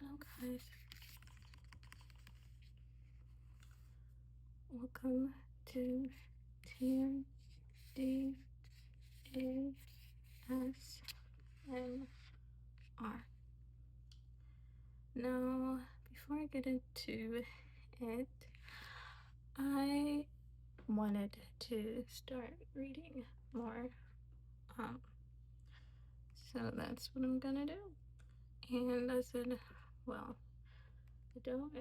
Hello guys, welcome to TMDASMR. Now, before I get into it, I wanted to start reading more. So that's what I'm gonna do. And I said, well, I don't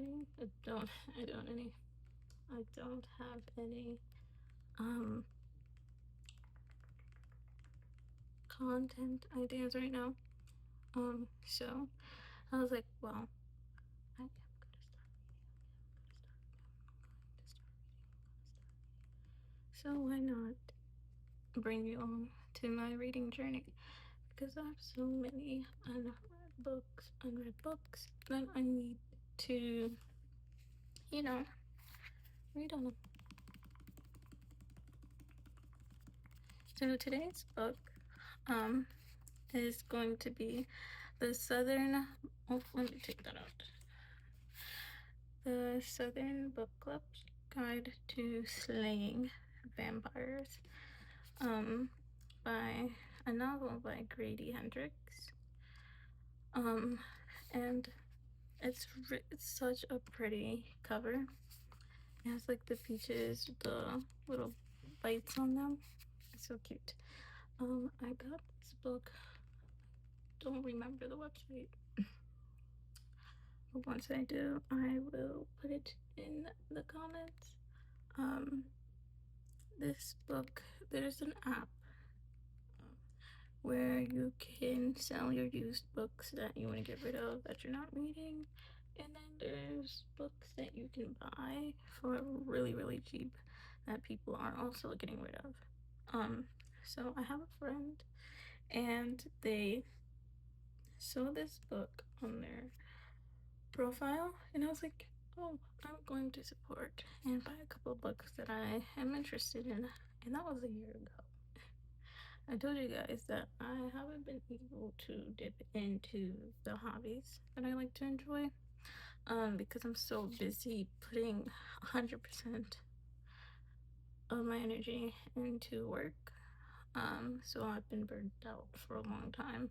have any content ideas right now. So I was like, well, I am gonna start reading. So why not bring you on to my reading journey? Because I have so many unread books that I need to, read on them. So today's book, is going to be the Southern. Oh, let me take that out. The Southern Book Club's Guide to Slaying Vampires, by a novel by Grady Hendrix. And it's such a pretty cover. It has like the peaches, the little bites on them. It's so cute. I got this book. Don't remember the website. But once I do, I will put it in the comments. This book, there's an app where you can sell your used books that you want to get rid of that you're not reading, and then there's books that you can buy for really, really cheap that people are also getting rid of. So I have a friend, and they saw this book on their profile, and I was like, oh, I'm going to support and buy a couple books that I am interested in. And that was a year ago. I told you guys that I haven't been able to dip into the hobbies that I like to enjoy, because I'm so busy putting 100% of my energy into work. So I've been burnt out for a long time,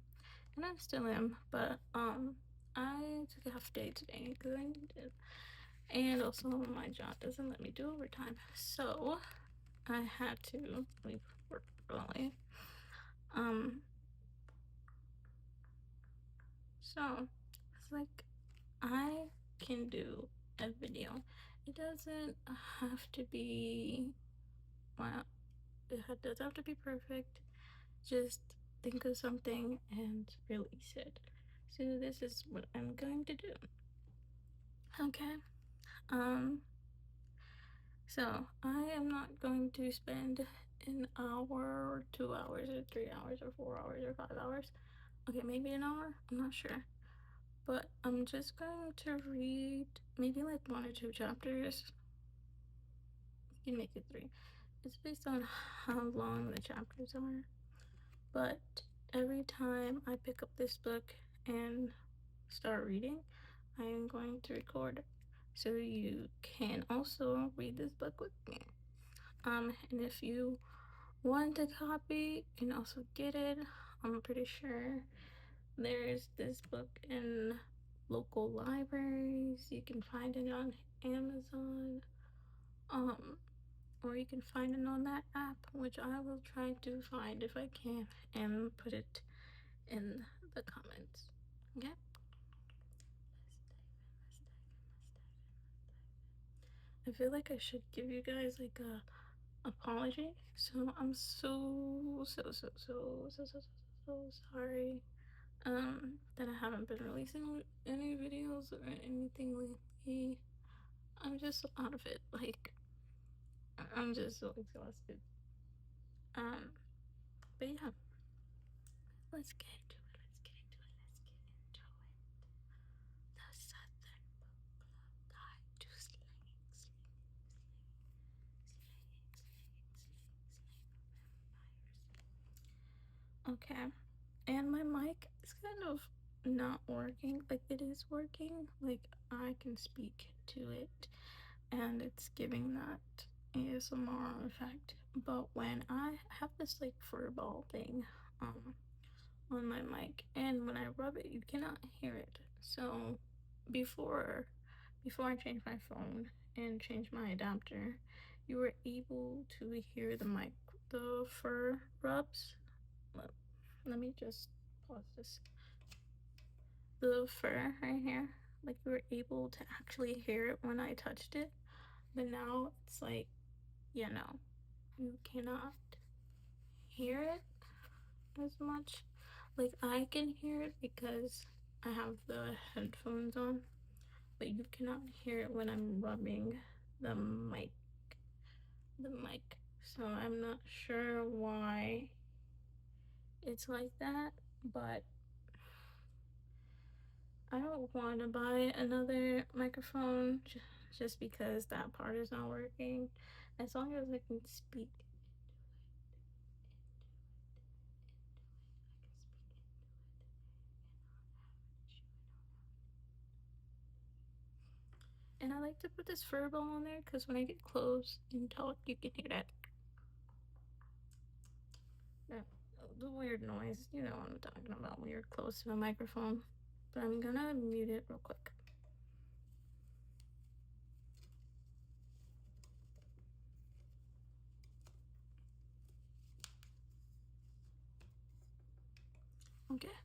and I still am, but I took a half day today because I needed it. And also my job doesn't let me do overtime, so I had to leave work early. So it's like I can do a video. It doesn't have to be, well, it doesn't have to be perfect. Just think of something and release it. So this is what I'm going to do. Okay. So I am not going to spend an hour or 2 hours or 3 hours or 4 hours or 5 hours. Okay, maybe an hour. I'm not sure. But I'm just going to read maybe like 1 or 2 chapters. You can make it 3. It's based on how long the chapters are. But every time I pick up this book and start reading, I am going to record so you can also read this book with me. And if you want a copy, you can also get it. I'm pretty sure there's this book in local libraries. You can find it on Amazon, or you can find it on that app, which I will try to find if I can and put it in the comments. Okay. I feel like I should give you guys like a apology. So I'm so sorry that I haven't been releasing any videos or anything lately. I'm just out of it. Like, I'm just so exhausted. But yeah, let's get into it. The Southern Book Club Guide to Slaying Vampires. Okay, and my mic is kind of not working. Like, it is working. Like, I can speak to it and it's giving that ASMR effect. But when I have this like fur ball thing on my mic, and when I rub it, you cannot hear it. So before I changed my phone and changed my adapter, you were able to hear the fur rubs. Let, let me just pause this. The fur right here, like you were able to actually hear it when I touched it, but now it's like, you cannot hear it as much. Like, I can hear it because I have the headphones on, but you cannot hear it when I'm rubbing the mic. The mic. So I'm not sure why it's like that, but I don't want to buy another microphone just because that part is not working. As long as I can speak. And I like to put this fur ball on there because when I get close and talk, you can hear that. That the weird noise. You know what I'm talking about when you're close to a microphone. But I'm gonna mute it real quick. Okay.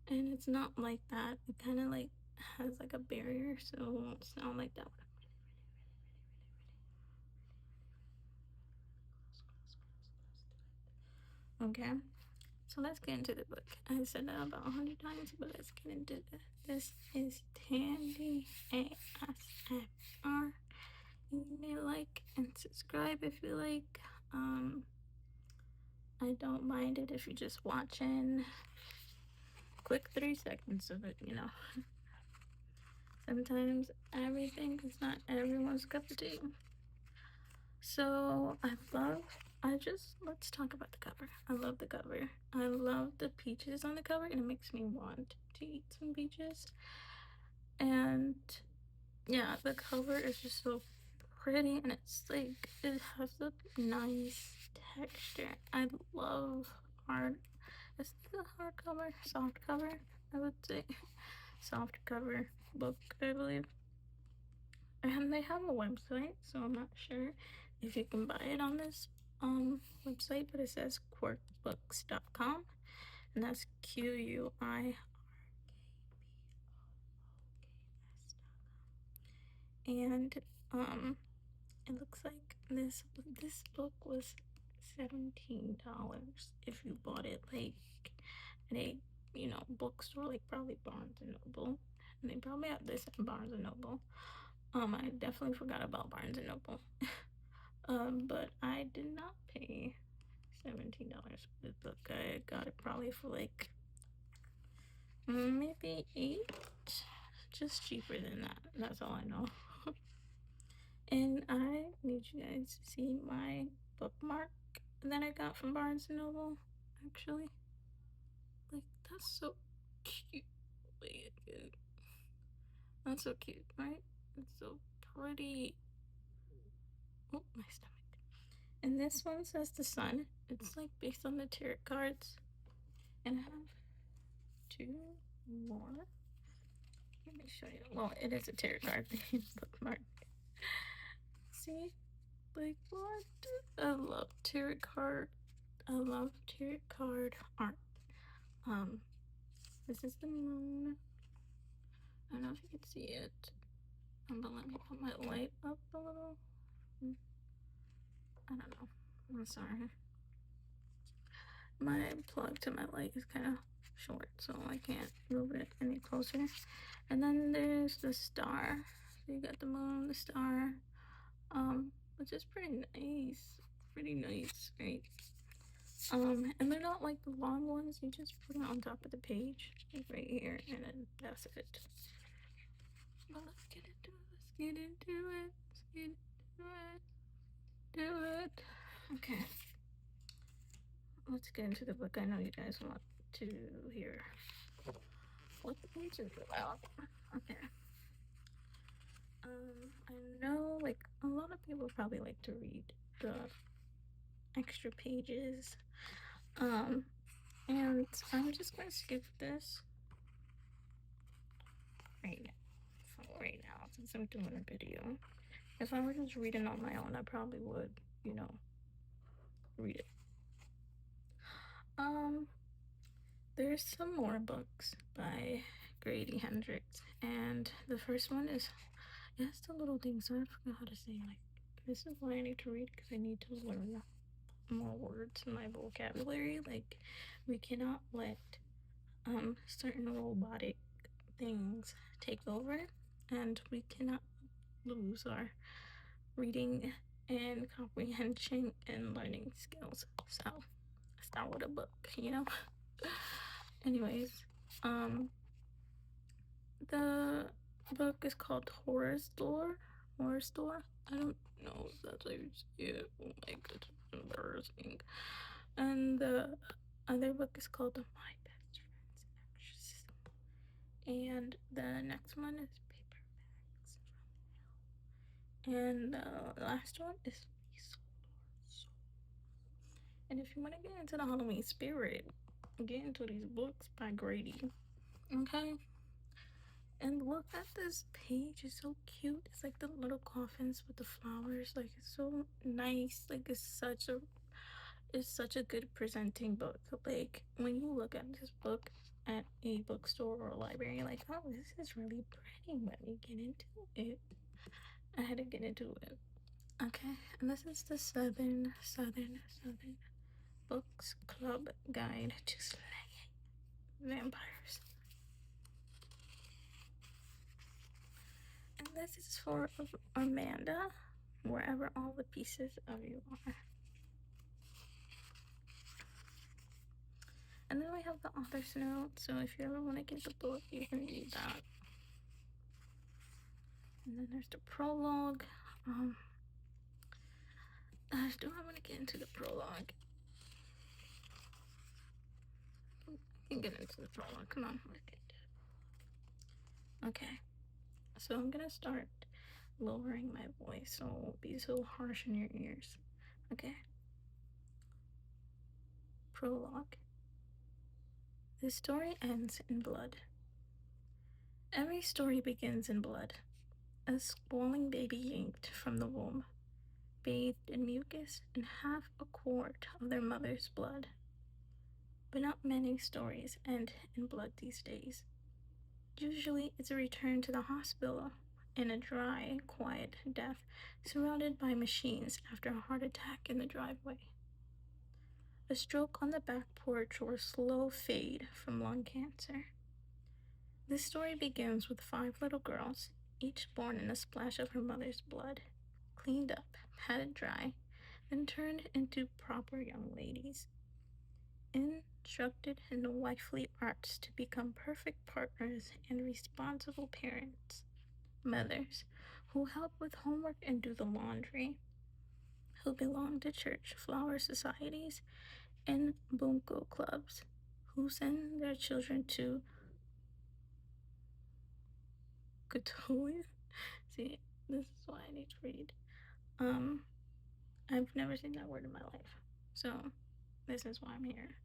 And it's not like that. It kind of like has like a barrier, so it won't sound like that. Okay. So let's get into the book. I said that about 100 times, but let's get into it. This is Tandy ASMR. You may like and subscribe if you like. I don't mind it if you're just watching. Quick 3 seconds of it, Sometimes everything is not everyone's cup of tea. So let's talk about the cover. I love the cover. I love the peaches on the cover, and it makes me want to eat some peaches. And yeah, the cover is just so pretty, and it's like, it has a nice texture. I love hard, is it a hardcover? Soft cover, I would say. Soft cover book, I believe. And they have a website, so I'm not sure if you can buy it on this website, but it says quirkbooks.com, and that's QUIRKBOOKS. And it looks like this book was $17 if you bought it like at a bookstore, like probably Barnes and Noble. And they probably have this at Barnes and Noble. I definitely forgot about Barnes and Noble. But I did not pay $17 for this book. I got it probably for like maybe 8, just cheaper than that. That's all I know. And I need you guys to see my bookmark that I got from Barnes and Noble. Actually, like, that's so cute. That's so cute, right? It's so pretty. Oh, my stomach. And this one says the sun. It's like based on the tarot cards. And I have 2 more. Let me show you. Well, it is a tarot card bookmark. See? Like, what? I love tarot card. I love tarot card art. This is the moon. I don't know if you can see it. But let me put my light up a little. I don't know. I'm sorry. My plug to my light is kind of short, so I can't move it any closer. And then there's the star. So you got the moon, the star, which is pretty nice, right? And they're not like the long ones. You just put it on top of the page, like right here, and then that's it. But let's get into it. Let's get into it. Let's get into it. Do it. Okay. Let's get into the book. I know you guys want to hear What page is it about? Okay. I know like a lot of people probably like to read the extra pages. Um, and I'm just gonna skip this right now. Right now, since I'm doing a video. If I were just reading on my own, I probably would, you know, read it. Um, there's some more books by Grady Hendrix, and the first one is it's the little things. So I forgot how to say like this is why I need to read because I need to learn more words in my vocabulary. Like we cannot let certain robotic things take over, and we cannot lose our reading and comprehension and learning skills. So start with a book, you know. Anyways, um, the book is called Horror Store. Horror Store. I don't know if that's how you say it. Oh my god, it's embarrassing. And the other book is called My Best Friend's Exorcism. And the next one is Paperbacks from Hell. And the last one is Soul. And if you want to get into the Halloween spirit, get into these books by Grady. Okay? And look at this page, it's so cute. It's like the little coffins with the flowers. Like it's so nice. Like it's such a good presenting book. Like when you look at this book at a bookstore or a library, you're like, oh, this is really pretty. Let me get into it. I had to get into it. Okay, and this is the Southern Books Club Guide to Slaying Vampires. And this is for Amanda, wherever all the pieces of you are. And then we have the author's note, so if you ever want to get the book, you can read that. And then there's the prologue. Do I want to get into the prologue? I can get into the prologue. Come on, let's get into it. Okay, so I'm gonna start lowering my voice so it won't be so harsh in your ears. Okay. Prologue. The story ends in blood. Every story begins in blood. A squalling baby yanked from the womb, bathed in mucus and half a quart of their mother's blood. But not many stories end in blood these days. Usually it's a return to the hospital and a dry, quiet death surrounded by machines after a heart attack in the driveway. A stroke on the back porch or a slow fade from lung cancer. This story begins with 5 little girls, each born in a splash of her mother's blood, cleaned up, patted dry, then turned into proper young ladies, instructed in the wifely arts to become perfect partners and responsible parents, mothers who help with homework and do the laundry, who belong to church flower societies and bunko clubs, who send their children to Katolia. See, this is why I need to read. I've never seen that word in my life, so this is why I'm here.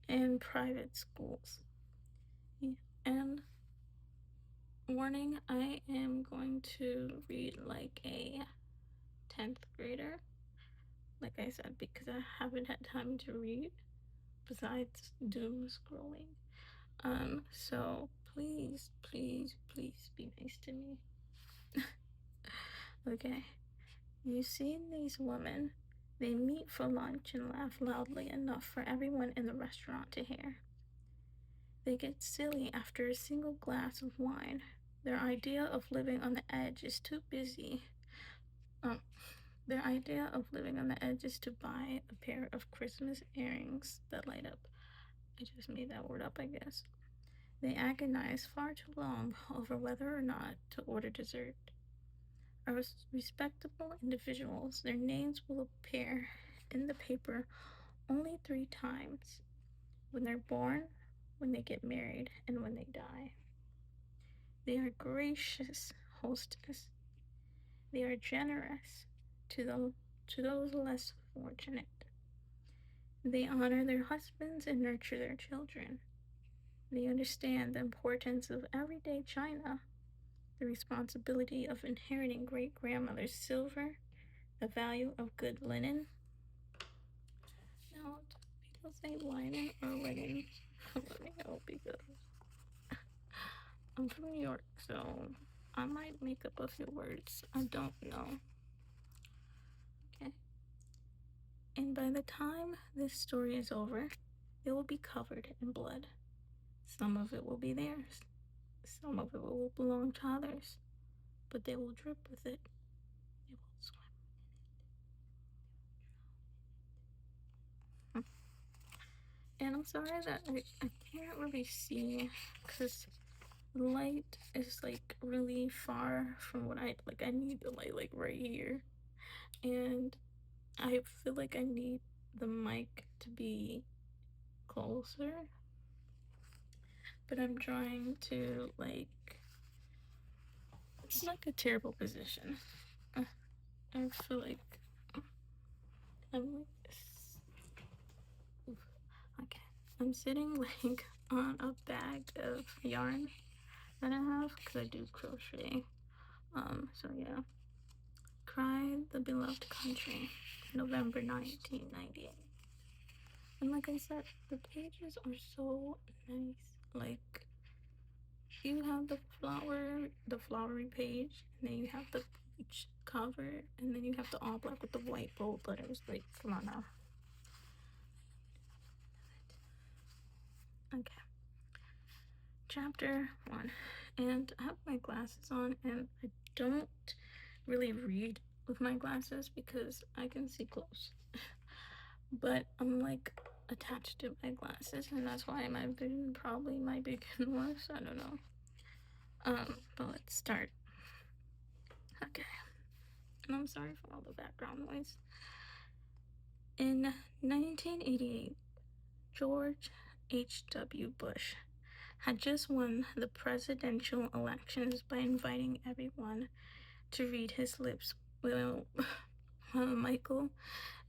In private schools. And warning, I am going to read like a 10th grader, like I said, because I haven't had time to read besides doom scrolling. So please be nice to me. Okay. You've seen these women. They meet for lunch and laugh loudly enough for everyone in the restaurant to hear. They get silly after a single glass of wine. Their idea of living on the edge is too busy. Their idea of living on the edge is to buy a pair of Christmas earrings that light up. I just made that word up, I guess. They agonize far too long over whether or not to order dessert. As respectable individuals, their names will appear in the paper only 3 times: when they're born, when they get married, and when they die. They are gracious hostess. They are generous to those less fortunate. They honor their husbands and nurture their children. They understand the importance of everyday china, the responsibility of inheriting great grandmother's silver, the value of good linen. Now, people say linen or linen. Let me know because I'm from New York, so I might make up a few words. I don't know. Okay. And by the time this story is over, it will be covered in blood. Some of it will be theirs. Some of it will belong to others. But they will drip with it. They will swim in it. And I'm sorry that I can't really see because the light is like really far from what I like. I need the light like right here. And I feel like I need the mic to be closer. But I'm trying to like, it's like a terrible position. I feel like I'm like okay. I'm sitting like on a bag of yarn that I have because I do crochet. So yeah. Cry the Beloved Country, November 1998. And like I said, the pages are so nice. Like you have the flowery page, and then you have the peach cover, and then you have the all black with the white bold letters. Like, come on now. Okay. Chapter 1. And I have my glasses on, and I don't really read with my glasses because I can see close. But I'm like attached to my glasses, and that's why my vision probably might be getting worse. I don't know. But let's start. Okay. And I'm sorry for all the background noise. In 1988, George H.W. Bush had just won the presidential elections by inviting everyone to read his lips. Well, Michael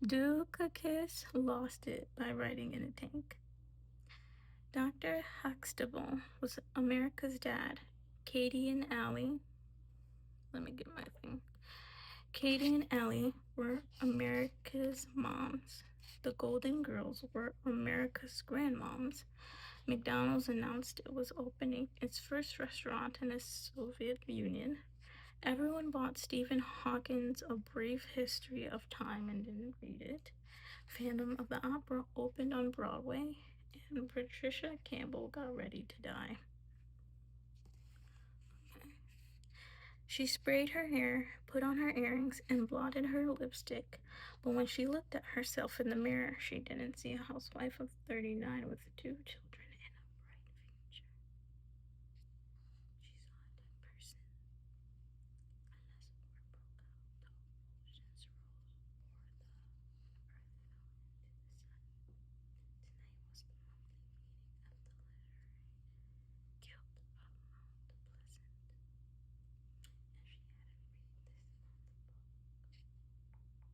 Dukakis lost it by riding in a tank. Dr. Huxtable was America's dad. Katie and Allie, let me get my thing. Katie and Allie were America's moms. The Golden Girls were America's grandmoms. McDonald's announced it was opening its first restaurant in the Soviet Union. Everyone bought Stephen Hawking's A Brief History of Time and didn't read it. Phantom of the Opera opened on Broadway, and Patricia Campbell got ready to die. She sprayed her hair, put on her earrings, and blotted her lipstick. But when she looked at herself in the mirror, she didn't see a housewife of 39 with 2 children and a bright future. She saw a dead person. Unless war broke out, the oceans rose, or the earth fell into the sun. Tonight was the monthly meeting of the literary guild of Mount Pleasant, and she hadn't read this month book, and she was discussing it,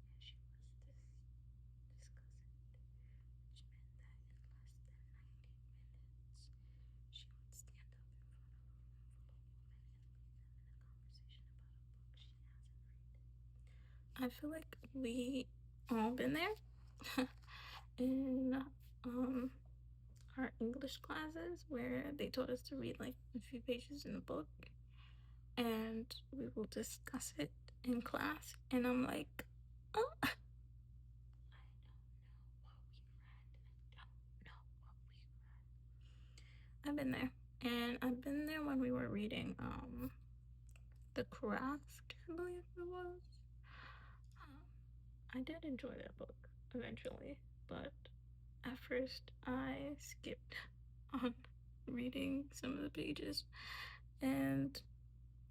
which meant that in less than 90 minutes she would stand up in front of a room full of women and lead them in a conversation about a book she hasn't read. I feel like we all been there in our English classes where they told us to read like a few pages in the book and we will discuss it in class, and I'm like, oh, I don't know what we read. I've been there, and I've been there when we were reading The Craft, I believe it was. I did enjoy that book eventually, but at first I skipped on reading some of the pages and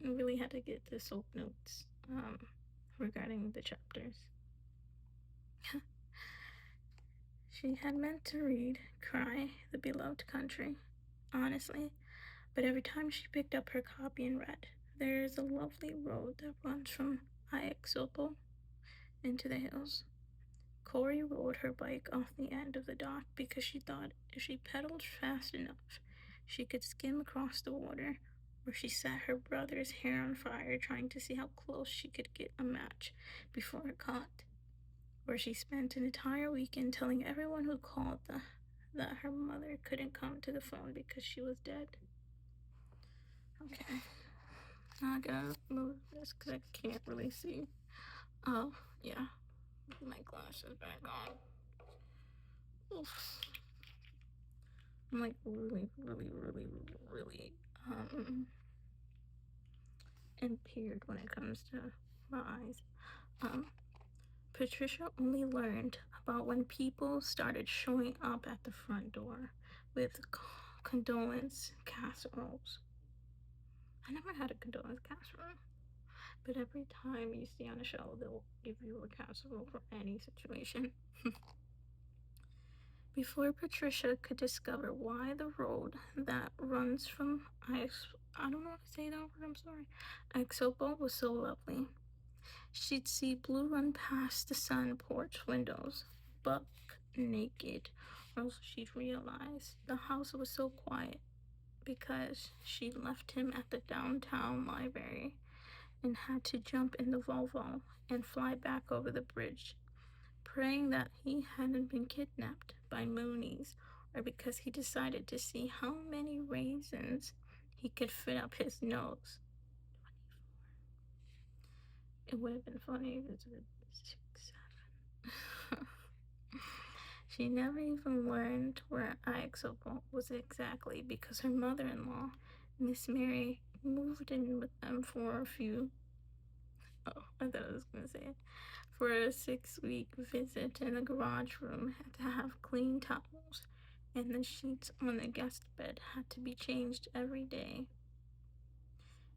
really had to get the soap notes regarding the chapters. She had meant to read Cry, the Beloved Country, honestly, but every time she picked up her copy and read, there is a lovely road that runs from Aexopo into the hills. Corey rode her bike off the end of the dock because she thought if she pedaled fast enough, she could skim across the water, where she set her brother's hair on fire trying to see how close she could get a match before it caught, where she spent an entire weekend telling everyone who called that her mother couldn't come to the phone because she was dead. Okay, now I gotta move this because I can't really see. Oh, yeah, my glasses back on. Oof. I'm like really, really, really, really impaired when it comes to my eyes. Patricia only learned about when people started showing up at the front door with condolence casseroles. I never had a condolence casserole, but every time you see on a show, they'll give you a casserole for any situation. Before Patricia could discover why the road that runs from I don't know how to say that word, I'm sorry, Aexopo was so lovely, she'd see Blue run past the sun porch windows, buck naked, or else she'd realize the house was so quiet because she'd left him at the downtown library and had to jump in the Volvo and fly back over the bridge, praying that he hadn't been kidnapped by Moonies or because he decided to see how many raisins he could fit up his nose. It would have been funny if it was 6, 7. She never even learned where Aexopo was exactly because her mother-in-law, Miss Mary, moved in with them for a few. Oh, I thought I was gonna say it. For a 6-week visit, and the garage room had to have clean towels, and the sheets on the guest bed had to be changed every day.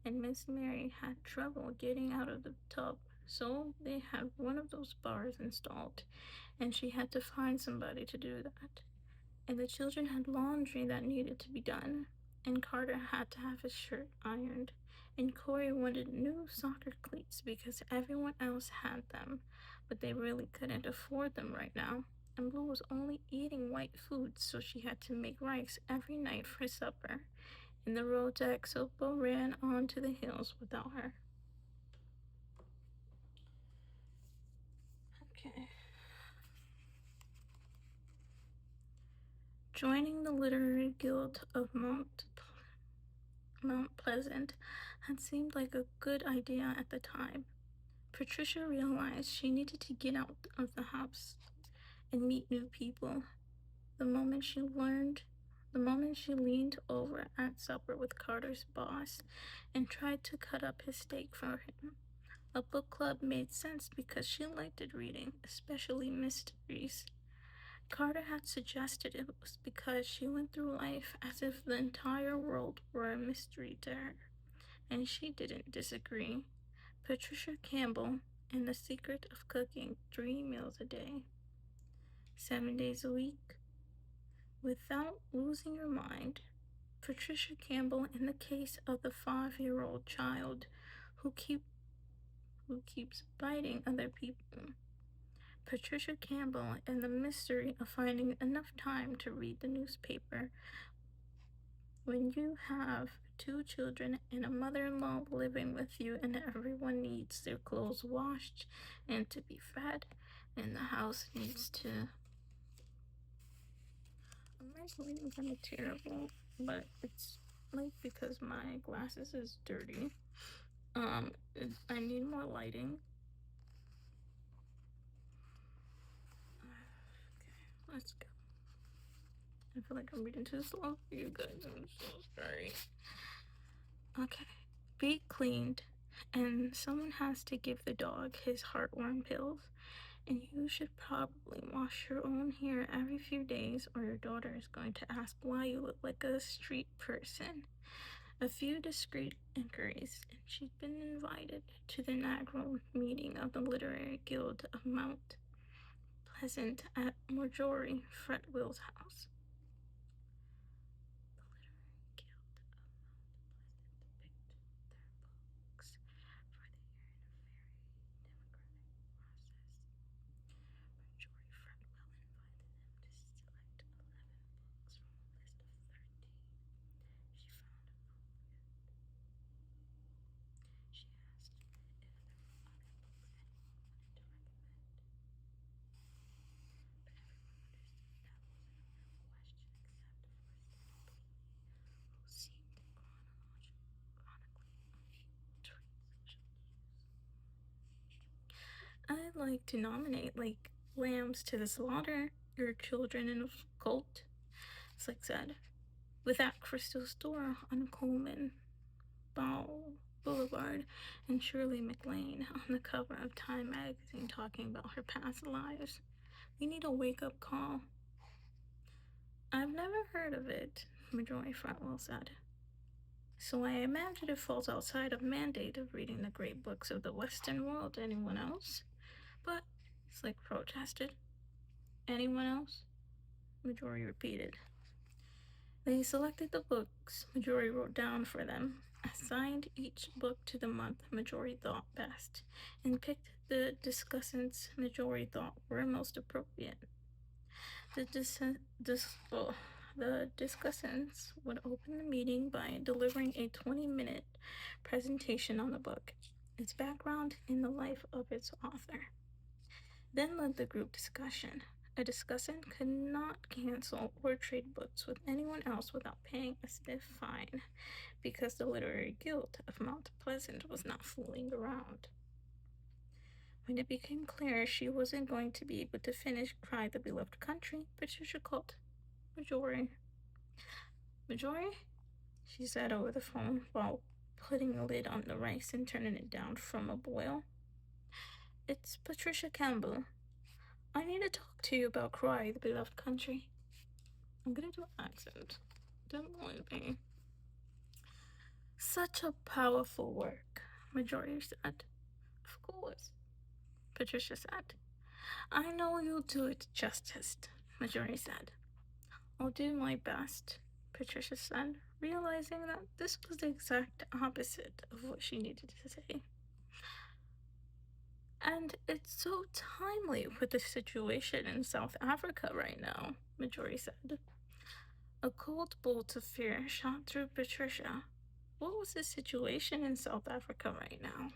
And Miss Mary had trouble getting out of the tub, so they had one of those bars installed, and she had to find somebody to do that. And the children had laundry that needed to be done, and Carter had to have his shirt ironed, and Corey wanted new soccer cleats because everyone else had them, but they really couldn't afford them right now. And Blue was only eating white food, so she had to make rice every night for supper. And the road to Aexopo ran onto the hills without her. Okay. Joining the Literary Guild of Mount Pleasant had seemed like a good idea at the time. Patricia realized she needed to get out of the house and meet new people. The moment she leaned over at supper with Carter's boss and tried to cut up his steak for him, a book club made sense because she liked reading, especially mysteries. Carter had suggested it was because she went through life as if the entire world were a mystery to her, and she didn't disagree. Patricia Campbell and The Secret of Cooking 3 meals a day, 7 days a week, without losing your mind. Patricia Campbell in the case of the 5-year-old child who keeps biting other people. Patricia Campbell and the mystery of finding enough time to read the newspaper when you have 2 children and a mother-in-law living with you, and everyone needs their clothes washed and to be fed, and the house needs to... My lighting's kind of terrible, but it's like because my glasses is dirty. I need more lighting. Okay, let's go. I feel like I'm reading too slow for you guys. I'm so sorry. Okay. Be cleaned, and someone has to give the dog his heartworm pills, and you should probably wash your own hair every few days, or your daughter is going to ask why you look like a street person. A few discreet inquiries, and she'd been invited to the inaugural meeting of the Literary Guild of Mount Pleasant at Marjorie Fretwell's house. The literary guild of Mount Pleasant depict their books for the year in a very democratic process. Marjorie Fretwell invited them to select 11 books from a list of 13 she found appropriate. She asked if there were other books anyone wanted to recommend. But everyone understood that wasn't a real question except for Stephen who seemed chronically unable to read social cues. I'd like to nominate like lambs to the slaughter, your children in a cult, Slick said, with that crystal store on Coleman Boulevard and Shirley MacLaine on the cover of Time magazine talking about her past lives. We need a wake up call. I've never heard of it, Marjorie Fretwell said. So I imagine it falls outside of mandate of reading the great books of the Western world. Anyone else? But Slick protested. Anyone else? Marjorie repeated. They selected the books Marjorie wrote down for them, assigned each book to the month Marjorie thought best, and picked the discussants Marjorie thought were most appropriate. The discussants would open the meeting by delivering a 20-minute presentation on the book, its background, and the life of its author. Then led the group discussion. A discussant could not cancel or trade books with anyone else without paying a stiff fine, because the Literary Guild of Mount Pleasant was not fooling around. When it became clear she wasn't going to be able to finish Cry the Beloved Country, Patricia called Marjorie. Marjorie? She said over the phone while putting a lid on the rice and turning it down from a boil. It's Patricia Campbell. I need to talk to you about Cry the Beloved Country. I'm gonna do an accent. Don't mind me. Such a powerful work, Marjorie said. Of course, Patricia said. I know you'll do it justice, Marjorie said. I'll do my best, Patricia said, realizing that this was the exact opposite of what she needed to say. And it's so timely with the situation in South Africa right now, Marjorie said. A cold bolt of fear shot through Patricia. What was the situation in South Africa right now?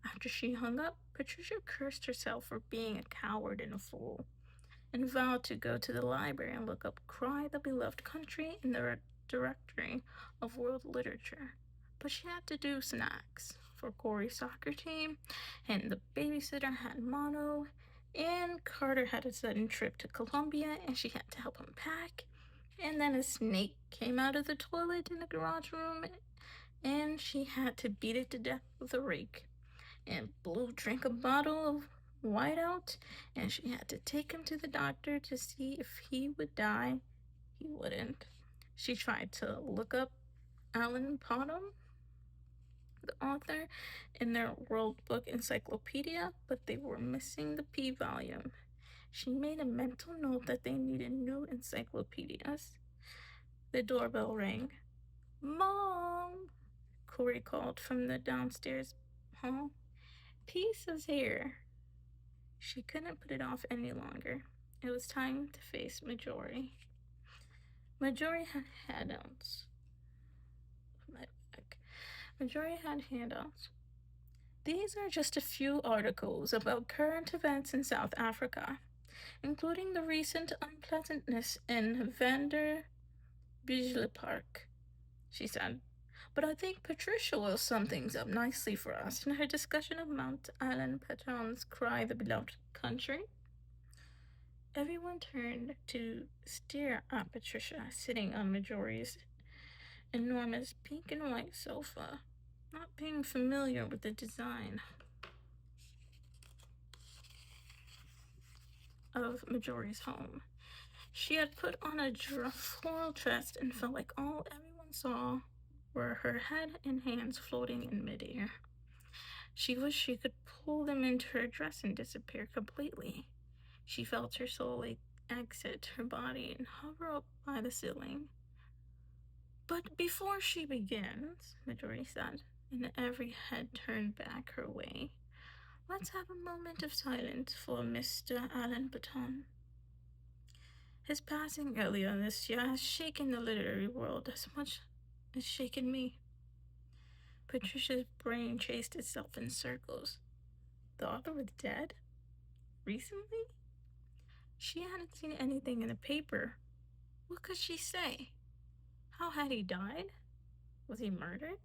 After she hung up, Patricia cursed herself for being a coward and a fool, and vowed to go to the library and look up Cry the Beloved Country in the directory of world literature. But she had to do snacks for Corey's soccer team, and the babysitter had mono, and Carter had a sudden trip to Colombia and she had to help him pack. And then a snake came out of the toilet in the garage room and she had to beat it to death with a rake. And Blue drank a bottle of whiteout and she had to take him to the doctor to see if he would die. He wouldn't. She tried to look up Alan Potham, the author, in their World Book Encyclopedia, but they were missing the P volume. She made a mental note that they needed new encyclopedias. The doorbell rang. Mom, Corey called from the downstairs hall. Peace is here. She couldn't put it off any longer. It was time to face Marjorie. Marjorie had handouts. Marjorie had handouts. These are just a few articles about current events in South Africa, including the recent unpleasantness in Park, she said. But I think Patricia will sum things up nicely for us in her discussion of Mount Alan Patton's Cry the Beloved Country. Everyone turned to stare at Patricia sitting on Marjorie's enormous pink and white sofa, not being familiar with the design of Marjorie's home. She had put on a floral dress and felt like all everyone saw were her head and hands floating in midair. She wished she could pull them into her dress and disappear completely. She felt her soul like exit her body and hover up by the ceiling. But before she begins, Midori said, and every head turned back her way, let's have a moment of silence for Mr. Alan Baton. His passing earlier this year has shaken the literary world as much as shaken me. Patricia's brain chased itself in circles. The author was dead? Recently? She hadn't seen anything in the paper. What could she say? How had he died? Was he murdered?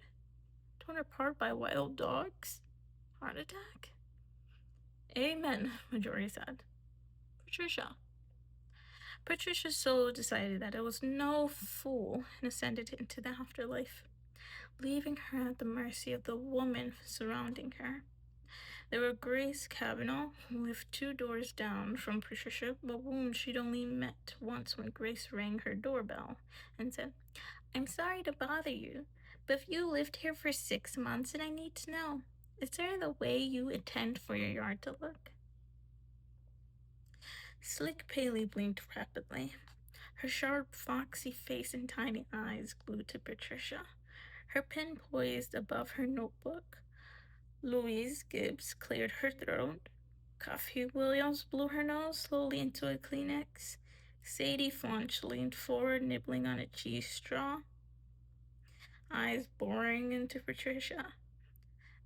Torn apart by wild dogs? Heart attack? Amen, Midori said. Patricia. Patricia's soul decided that it was no fool and ascended into the afterlife, leaving her at the mercy of the woman surrounding her. There were Grace Kavanaugh, who lived 2 doors down from Patricia, but whom she'd only met once when Grace rang her doorbell and said, I'm sorry to bother you, but if you lived here for 6 months and I need to know, is there the way you intend for your yard to look? Slick Paley blinked rapidly, her sharp, foxy face and tiny eyes glued to Patricia, her pen poised above her notebook. Louise Gibbs cleared her throat. Coffee Williams blew her nose slowly into a Kleenex. Sadie Funch leaned forward, nibbling on a cheese straw, eyes boring into Patricia.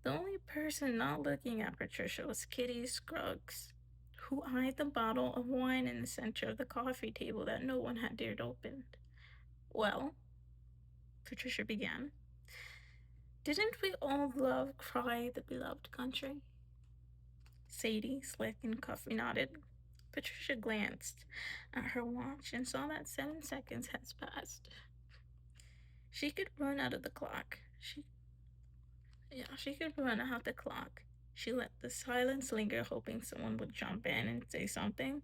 The only person not looking at Patricia was Kitty Scruggs, who eyed the bottle of wine in the center of the coffee table that no one had dared open. Well, Patricia began, didn't we all love Cry the Beloved Country? Sadie, slick and Coffee nodded. Patricia glanced at her watch and saw that 7 seconds had passed. She could run out of the clock. She could run out the clock. She let the silence linger, hoping someone would jump in and say something,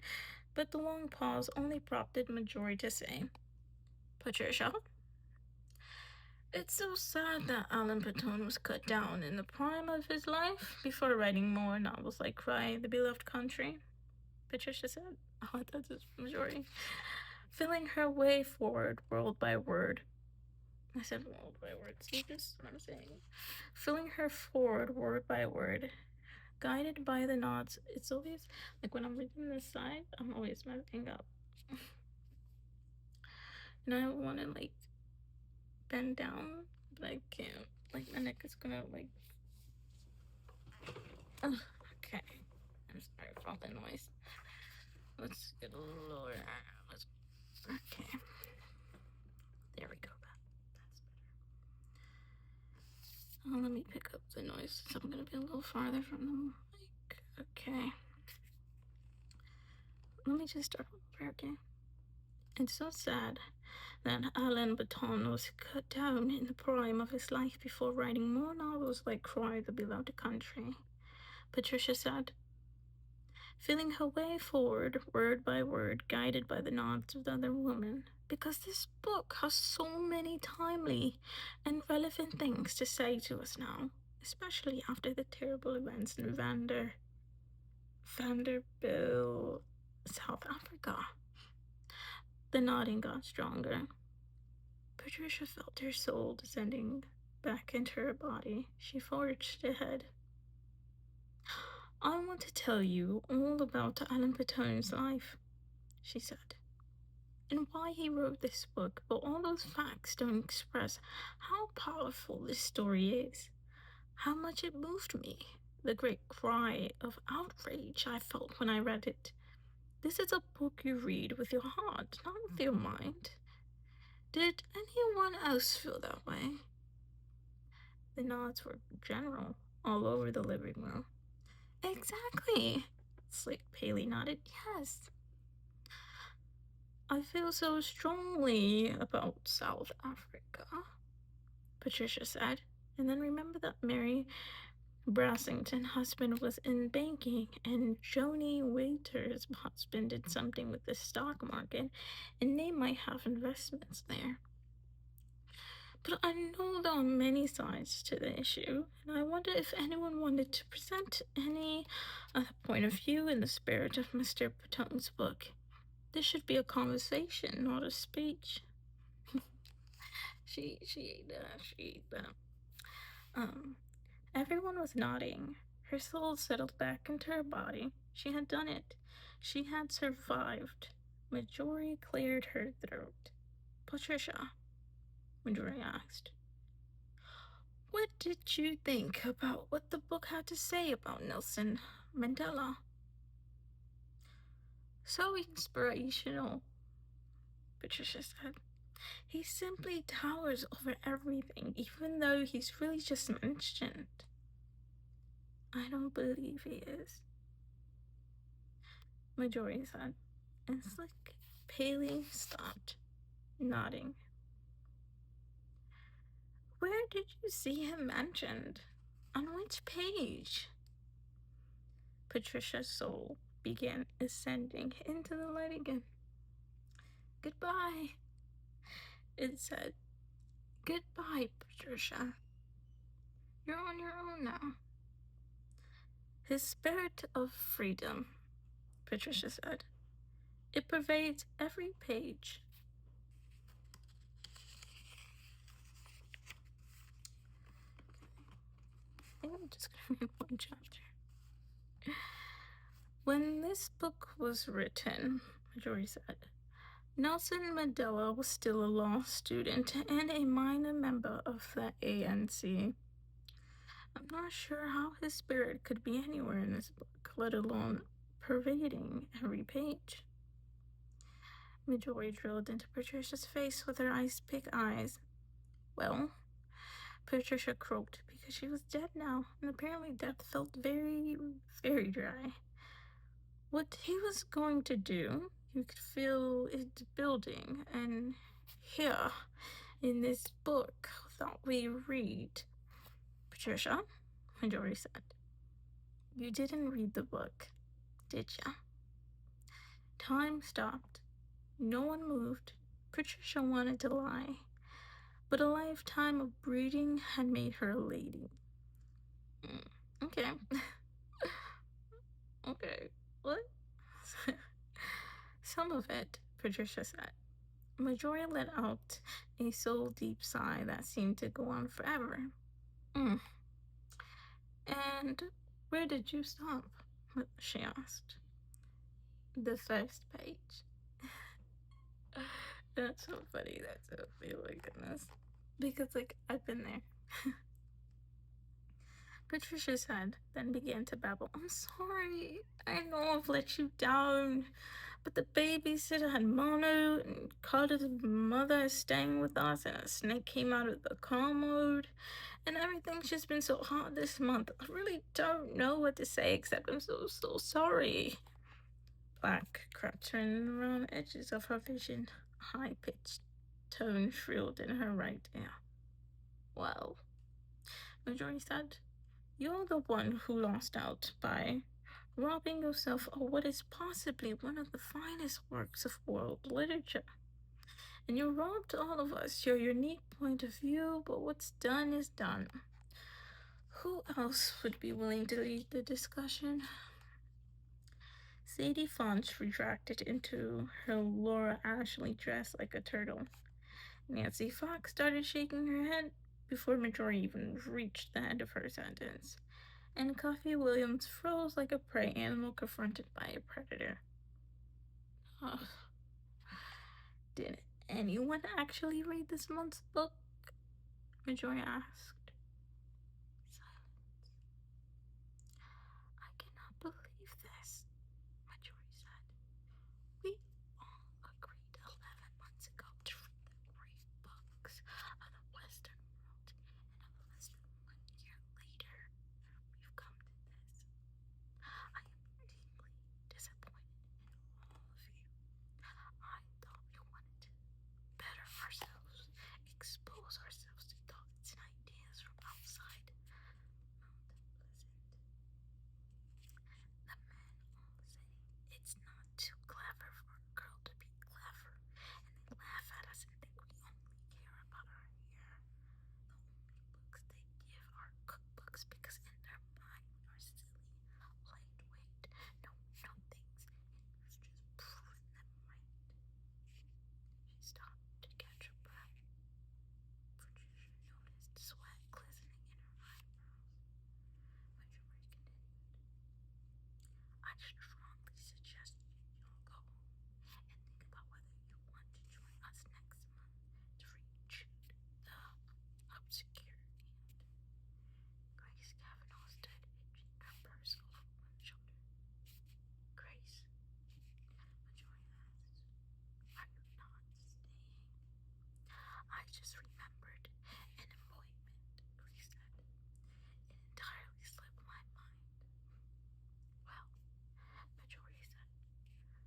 but the long pause only prompted Midori to say, Patricia? It's so sad that Alan Paton was cut down in the prime of his life before writing more novels like Cry, The Beloved Country, Patricia said. Oh, that's his Midori. Filling her way forward, word by word. I said word by word. See, this is what I'm saying. Filling her forward, word by word, guided by the nods. It's always, like when I'm reading this side, I'm always messing up. And I want to, like, bend down, but I can't. Like, my neck is gonna, like... Okay. I'm sorry for all the noise. Let's get a little lower. Okay. There we go. That's better. Let me pick up the noise since I'm gonna be a little farther from the mic. Okay. Let me just start over, okay? It's so sad that Alan Baton was cut down in the prime of his life before writing more novels like Cry, The Beloved Country, Patricia said, feeling her way forward, word by word, guided by the nods of the other woman, because this book has so many timely and relevant things to say to us now, especially after the terrible events in Vanderbilt, South Africa. The nodding got stronger. Patricia felt her soul descending back into her body. She forged ahead. I want to tell you all about Alan Paton's life, she said, and why he wrote this book, but all those facts don't express how powerful this story is, how much it moved me, the great cry of outrage I felt when I read it. This is a book you read with your heart, not with your mind. Did anyone else feel that way? The nods were general all over the living room. Exactly, Slick Paley nodded. Yes. I feel so strongly about South Africa, Patricia said, and then remember that Mary Brassington's husband was in banking and Joni Waiter's husband did something with the stock market and they might have investments there. But I know there are many sides to the issue, and I wonder if anyone wanted to present any other point of view in the spirit of Mr. Patone's book. This should be a conversation, not a speech. she ate that. Um, Everyone was nodding. Her soul settled back into her body. She had done it. She had survived. Majori cleared her throat. Patricia, Majori asked, what did you think about what the book had to say about Nelson Mandela? So inspirational, Patricia said. He simply towers over everything, even though he's really just mentioned. I don't believe he is, Majori said, and Slick Paley stopped, nodding. Where did you see him mentioned? On which page? Patricia's soul began ascending into the light again. Goodbye, it said. Goodbye, Patricia. You're on your own now. His spirit of freedom, Patricia said. It pervades every page. I think I'm just going to read one chapter. When this book was written, Majori said, Nelson Mandela was still a law student and a minor member of the ANC. I'm not sure how his spirit could be anywhere in this book, let alone pervading every page. Majori drilled into Patricia's face with her ice-pick eyes. Well, Patricia croaked because she was dead now, and apparently death felt very, very dry. What he was going to do, you could feel it building, and here, in this book that we read. Patricia, Majori said, you didn't read the book, did ya? Time stopped. No one moved. Patricia wanted to lie, but a lifetime of breeding had made her a lady. Okay. Okay. What? Some of it, Patricia said. Majori let out a soul-deep sigh that seemed to go on forever. And where did you stop? She asked. The first page. That's so funny. That's so funny. Oh my goodness. Because, like, I've been there. Patricia said, then began to babble. I'm sorry. I know I've let you down. But the babysitter had mono, and Carter's mother is staying with us, and a snake came out of the commode, and everything's just been so hard this month. I really don't know what to say except I'm so sorry. Black crept turning around the edges of her vision. A high-pitched tone shrilled in her right ear. Well, Majori said, you're the one who lost out by robbing yourself of what is possibly one of the finest works of world literature. And you robbed all of us your unique point of view, but what's done is done. Who else would be willing to lead the discussion? Sadie Fonch retracted into her Laura Ashley dress like a turtle. Nancy Fox started shaking her head before Majori even reached the end of her sentence. And Coffee Williams froze like a prey animal confronted by a predator. Did anyone actually read this month's book? Majori asked. Silence. I cannot believe this, Majori said. We all agreed 11 months ago to read the great books of the Western world, and less than 1 year later, we've come to this. I am deeply disappointed in all of you. I thought we wanted to better ourselves, expose ourselves to thoughts and ideas I strongly suggest y'all go and think about whether you want to join us next month to reach the obscure hand. Grace Kavanaugh stood hitching her purse over one shoulder. Grace, Majoria asked, are you not staying? I just remembered an appointment, Grace said. It entirely slipped my mind. Well, Majoria said,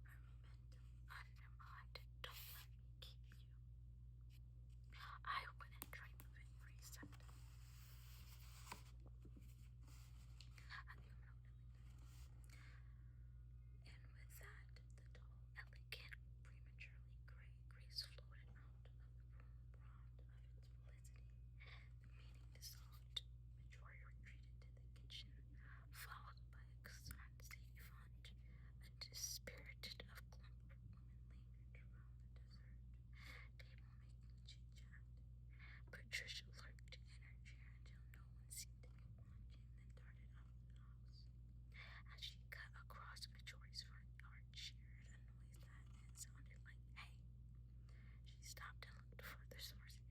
her momentum undermined. Don't let me keep you. I wouldn't dream of it, Grace said. And with that, the tall, elegant, prematurely gray Grace floated out of the room, robbed of its felicity. The meeting dissolved. Majoria retreated to the kitchen, followed by a concerned Savant. A dispirited of clump of women lingered around the dessert table making chit-chat. Patricia lurked in her chair until no one seemed to be watching, then darted out of the house. As she cut across Majori's front yard, she heard a noise that sounded like hey. She stopped and looked for the source.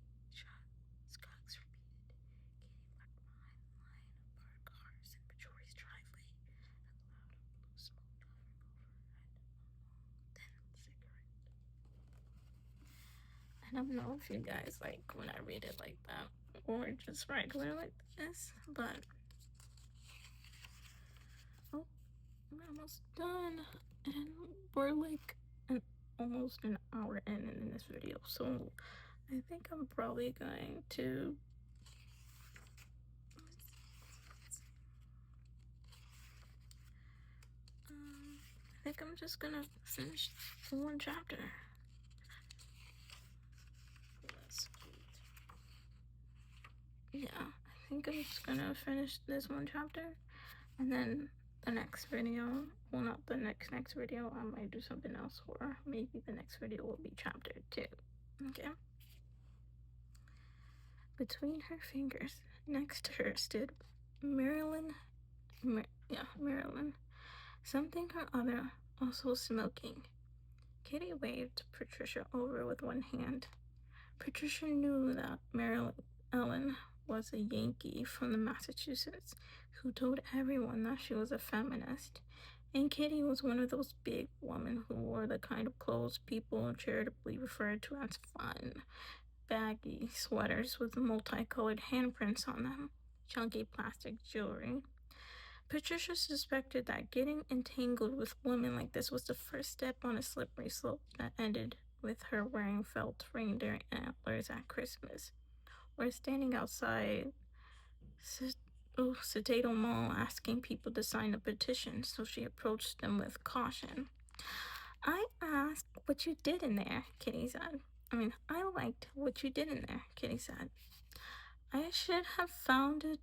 Hey, Kitty, Skuggs repeated. Kitty lurked behind the line of parked cars in Majori's driveway, a cloud of blue smoke hovering over her head, a long, thin cigarette. I don't know if you guys like when I read it like that or just regular like this, but oh, we're almost done, and we're like almost an hour in this video, so I think I'm probably going to I think I'm just gonna finish one chapter. Yeah, I think I'm just gonna finish this one chapter, and then the next video, well, not the next video, I might do something else, or maybe the next video will be chapter 2. Okay. Between her fingers, next to her, stood Marilyn. Marilyn. Something or other, also smoking. Kitty waved Patricia over with one hand. Patricia knew that Marilyn Ellen was a Yankee from the Massachusetts who told everyone that she was a feminist. And Kitty was one of those big women who wore the kind of clothes people charitably referred to as fun. Baggy sweaters with multicolored handprints on them, chunky plastic jewelry. Patricia suspected that getting entangled with women like this was the first step on a slippery slope that ended with her wearing felt reindeer antlers at Christmas, or standing outside Citadel Mall asking people to sign a petition, so she approached them with caution. I asked what you did in there, Kitty said. I liked what you did in there, Kitty said. I should have found it.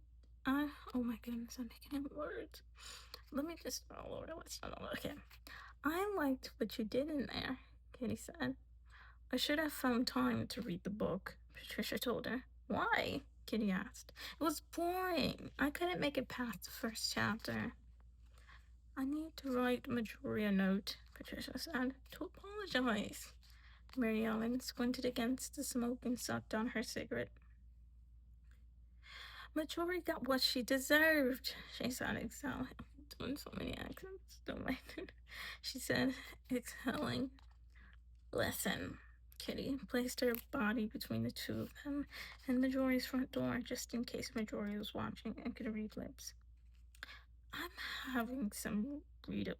Oh my goodness, I'm making words. Let me just start all over. Let's start all over. Okay. I liked what you did in there, Kitty said. I should have found time to read the book, Patricia told her. Why? Kitty asked. It was boring. I couldn't make it past the first chapter. I need to write Majoria a note, Patricia said, to apologize. Mary Ellen squinted against the smoke and sucked on her cigarette. Majoria got what she deserved, she said, exhaling. Doing so many accents, don't mind it. She said, exhaling. Listen, Kitty placed her body between the two of them and Majoria's front door, just in case Majoria was watching and could read lips. I'm having some people read a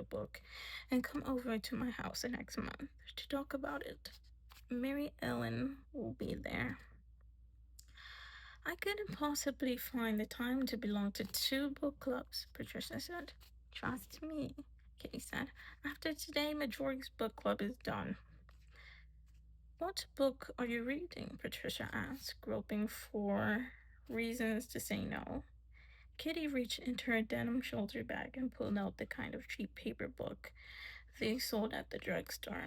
book and come over to my house next month to talk about it. Mary Ellen will be there. I couldn't possibly find the time to belong to 2 book clubs, Patricia said. Trust me, Kitty said. After today, Majoria's book club is done. What book are you reading? Patricia asked, groping for reasons to say no. Kitty reached into her denim shoulder bag and pulled out the kind of cheap paper book they sold at the drugstore.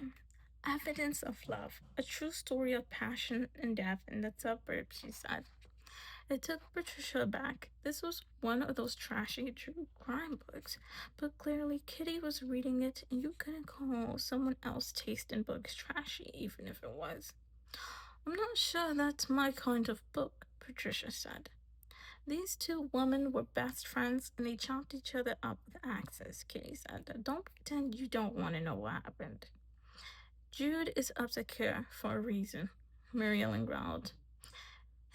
Evidence of Love, a true story of passion and death in the suburbs, she said. It took Patricia aback. This was one of those trashy true crime books, but clearly Kitty was reading it, and you couldn't call someone else's taste in books trashy, even if it was. I'm not sure that's my kind of book, Patricia said. These two women were best friends and they chopped each other up with axes, Kitty said. Don't pretend you don't want to know what happened. Jude is upset here for a reason, Mary Ellen growled.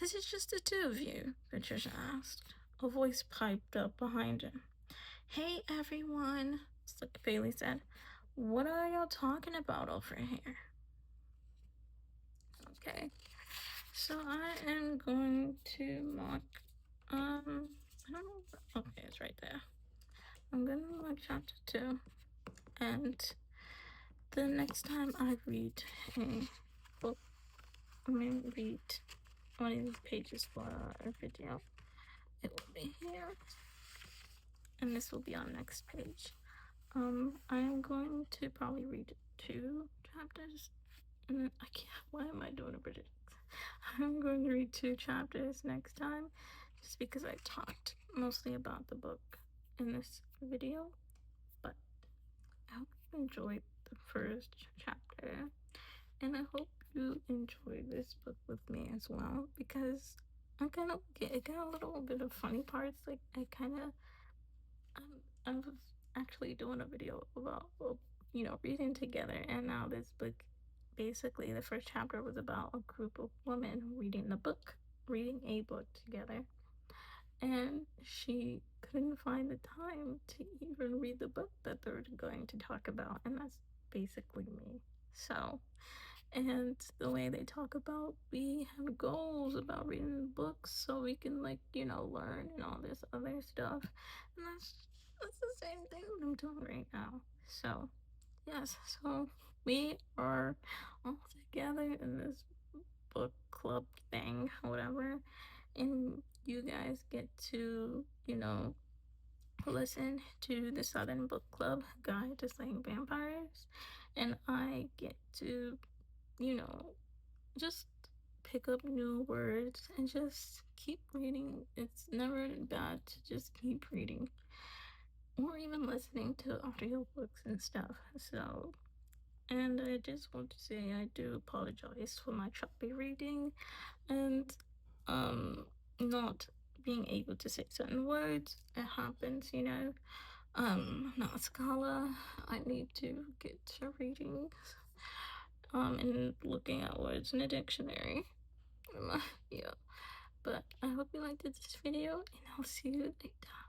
Is it just the two of you? Patricia asked. A voice piped up behind him. Hey everyone, Slick Bailey said. What are y'all talking about over here? Okay, so I am going to mark, I don't know, okay, it's right there. I'm gonna mark chapter 2, and the next time I read a book, read one of these pages for a video, it will be here, and this will be on next page. I'm going to probably read 2 chapters, and then I can't, why am I doing a British? I'm going to read 2 chapters next time, just because I talked mostly about the book in this video, but I hope you enjoyed the first chapter, and I hope you enjoy this book with me as well, because it got a little bit of funny parts. Like I was actually doing a video about reading together, and now this book, basically the first chapter was about a group of women reading a book together, and she couldn't find the time to even read the book that they're going to talk about, and that's basically me. So, and the way they talk about, we have goals about reading books so we can learn and all this other stuff, and that's the same thing that I'm doing right now. So yes, so we are all together in this book club thing, whatever, and you guys get to listen to the Southern Book Club Guide to Slaying Vampires, and I get to just pick up new words and just keep reading. It's never bad to just keep reading or even listening to audiobooks and stuff. So, and I just want to say I do apologize for my choppy reading and not being able to say certain words. It happens, not a scholar. I need to get to reading and looking at words in a dictionary. Yeah, but I hope you liked this video, and I'll see you later.